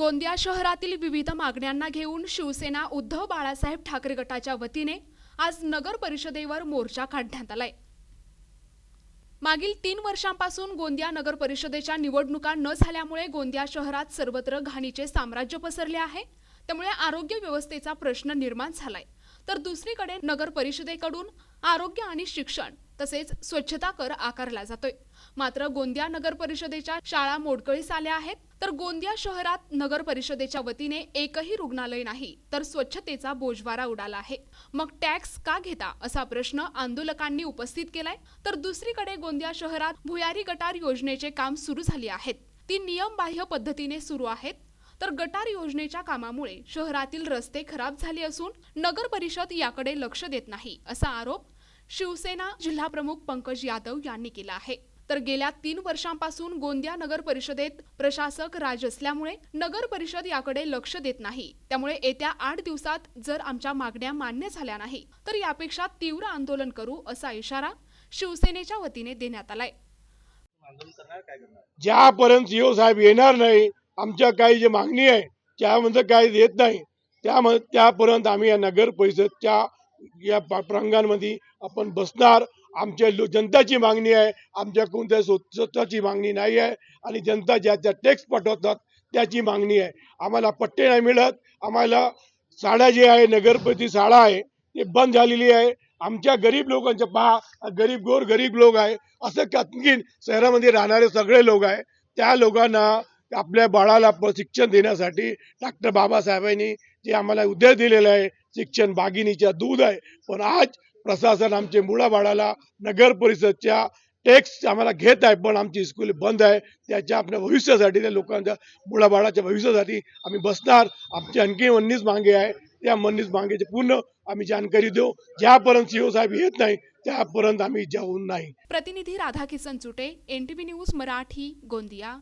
गोंदिया शहरातील विविध मागण्यांना घेऊन शिवसेना उद्धव बाळासाहेब ठाकरे गटाच्या वतीने आज नगर परिषदेवर मोर्चा काढण्यात आलाय। मागील 3 वर्षांपासून गोंदिया नगर परिषदेच्या निवडणुका न झाल्यामुळे गोंदिया शहरात सर्वत्र घाणीचे साम्राज्य पसरले आहे। त्यामुळे आरोग्य व्यवस्थेचा प्रश्न निर्माण झालाय। तर दुसरीकडे नगर परिषदेकडून आरोग्य आणि शिक्षण तसेच स्वच्छता कर आकारला जातोय। मात्र गोंदिया नगर परिषदेच्या शाळा मोडकळीस आल्या आहेत। तर गोंदिया शहरात नगर परिषदेच्या वतीने एकही रुग्णालय नाही, तर स्वच्छतेचा बोजवारा उडाला आहे। मग टॅक्स का घेता असा प्रश्न आंदोलकांनी उपस्थित केलाय। तर दुसरीकडे गोंदिया शहरात भुयारी गटार योजनेचे काम सुरू झाले आहेत। ती नियमबाह्य पद्धतीने सुरू आहेत। तर गटार योजनेच्या कामामुळे शहरातील रस्ते खराब झाले असून नगर परिषद याकडे लक्ष देत नाही असा आरोप शिवसेना जिल्हा प्रमुख पंकज यादव यांनी केला आहे। तर गेल्या 3 वर्षांपासून गोंदिया नगर परिषदेत प्रशासक राज असल्यामुळे नगर परिषद याकडे लक्ष देत नाही। त्यामुळे येत्या 8 दिवसात जर आमच्या मागण्या मान्य झाल्या नाही तर यापेक्षा तीव्र आंदोलन करू असा इशारा शिवसेनेच्या वतीने देण्यात आलाय। ज्यापर्यंत सीओ साहेब येणार नाही, आमच्या काही जी मागणी आहे त्यामध्ये काही देत नाही, त्यापर्यंत आम्ही या नगर परिषदच्या या प्रांगणामध्ये आपण बसणार। आमच्या जनताची मागणी आहे, आमच्या कोणत्या स्वतःची मागणी नाही आहे। आणि जनता ज्याच्या टॅक्स पाठवतात त्याची मागणी आहे। आम्हाला पट्टे नाही मिळत। आम्हाला शाळा जी आहे, नगर परिषद शाळा आहे ते बंद झालेली आहे। आमच्या गरीब लोकांच्या पहा, गरीब लोक आहे, असं आणखीन शहरामध्ये राहणारे सगळे लोक आहे, त्या लोकांना आपल्या बाळाला शिक्षण देण्यासाठी डॉक्टर बाबासाहेबांनी जे आम्हाला उद्देश दिलेला आहे, शिक्षण भागिनीच्या दूध आहे। पण आज प्रशासन आमचे मुलाबाळाला नगर परिषदच्या टॅक्स आम्हाला घेत आहे, पण आमची स्कूल बंद आहे। त्याच्या आपल्या भविष्यासाठी, त्या लोकांच्या मुलाबाळाच्या भविष्यासाठी आम्ही बसणार। आमची आणखी 19 मागे आहे, त्या 19 मागेची पूर्ण आम्ही जानकारी देऊ। ज्यापर्यंत सीओ साहेब येत नाही त्यापर्यंत आम्ही जाऊ नाही। प्रतिनिधी राधाकिशन चुटे, NTV न्यूज मराठी, गोंदिया।